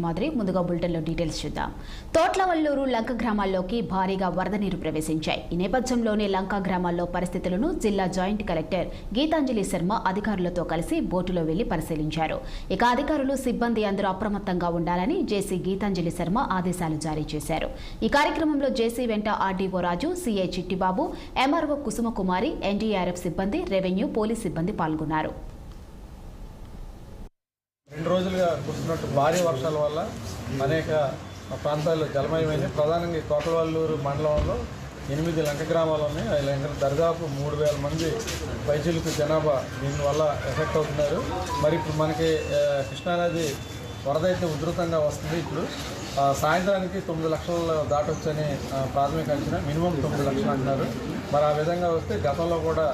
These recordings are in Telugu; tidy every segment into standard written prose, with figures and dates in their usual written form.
మాదిరి ముందుగా బులెటిన్లో డీటెయిల్స్ చూద్దాం. తోట్లవల్లూరు లంక గ్రామాల్లోకి భారీగా వరద నీరు ప్రవేశించాయి. ఈ నేపథ్యంలోనే లంక గ్రామాల్లో పరిస్థితులను జిల్లా జాయింట్ కలెక్టర్ గీతాంజలి శర్మ అధికారులతో కలిసి బోటులో వెళ్లి పరిశీలించారు. ఇక అధికారులు సిబ్బంది అందరూ అప్రమత్తంగా ఉండాలని జేసీ గీతాంజలి శర్మ ఆదేశాలు జారీ చేశారు. ఈ కార్యక్రమంలో జేసీ వెంట RDO Raju, CI Chittibabu, MRO Kusumakumari, NDRF సిబ్బంది, రెవెన్యూ, పోలీస్ సిబ్బంది పాల్గొన్నారు. 2 రోజులుగా కురుస్తున్నట్టు భారీ వర్షాల వల్ల అనేక ప్రాంతాల్లో జలమయమైనవి. ప్రధానంగా తోటవల్లూరు మండలంలో 8 లంక గ్రామాలు ఉన్నాయి. దాదాపు 3000 మంది పైచిలకు జనాభా దీనివల్ల ఎఫెక్ట్ అవుతున్నారు. మరి ఇప్పుడు మనకి కృష్ణానది వరద అయితే ఉధృతంగా వస్తుంది. ఇప్పుడు సాయంత్రానికి 9 లక్షలు దాటొచ్చని ప్రాథమిక అంచనా, మినిమం 9 లక్షలు అంటున్నారు. మరి ఆ విధంగా వస్తే గతంలో కూడా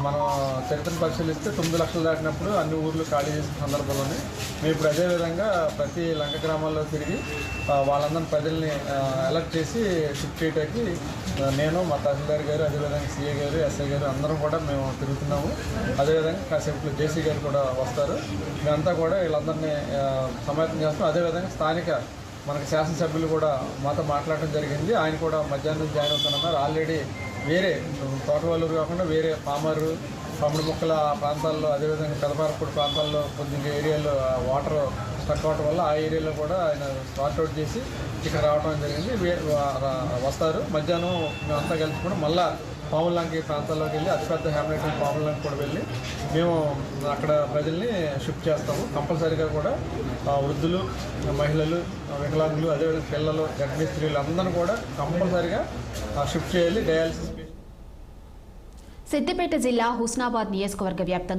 మనం చరిత్రను పరిశీలిస్తే 9 లక్షలు దాటినప్పుడు అన్ని ఊర్లు ఖాళీ చేసిన సందర్భంలోనే మేము ఇప్పుడు అదేవిధంగా ప్రతి లంక గ్రామాల్లో తిరిగి వాళ్ళందరినీ ప్రజల్ని అలర్ట్ చేసి షిఫ్ట్ చేయడానికి నేను, మా తహసీల్దార్ గారు, అదేవిధంగా సీఏ గారు, ఎస్ఐ గారు అందరం కూడా మేము తిరుగుతున్నాము. అదేవిధంగా కాసేపు జేసీ గారు కూడా వస్తారు. మేమంతా కూడా వీళ్ళందరినీ సమాయత్తం చేస్తాం. అదేవిధంగా స్థానిక మనకి శాసనసభ్యులు కూడా మాతో మాట్లాడడం జరిగింది. ఆయన కూడా మధ్యాహ్నం జాయిన్ అవుతున్నారు. ఆల్రెడీ వేరే తోటవల్లూరు కాకుండా వేరే పామరు, పమ్ముడు ముక్కల ప్రాంతాల్లో, అదేవిధంగా పెదపారపూడి ప్రాంతాల్లో కొద్దిగా ఏరియాలో వాటర్ స్టక్ అవడం వల్ల ఆ ఏరియాలో కూడా ఆయన సార్ట్అవుట్ చేసి ఇక్కడ రావడం జరిగింది. వస్తారు. మధ్యాహ్నం మేమంతా కలిసి కూడా మళ్ళీ పాములంకి ప్రాంతాల్లోకి వెళ్ళి అతిపెద్ద హ్యామ్లెట్ పాములంకి కూడా వెళ్ళి మేము అక్కడ ప్రజల్ని షిఫ్ట్ చేస్తాము. కంపల్సరీగా కూడా వృద్ధులు, మహిళలు, వికలాంగులు, అదేవిధంగా పిల్లలు, గర్భిణీ స్త్రీలు అందరూ కూడా కంపల్సరీగా షిఫ్ట్ చేయాలి. డయాలసిస్. సిద్దిపేట జిల్లా హుస్నాబాద్ నియోజకవర్గ వ్యాప్తంగా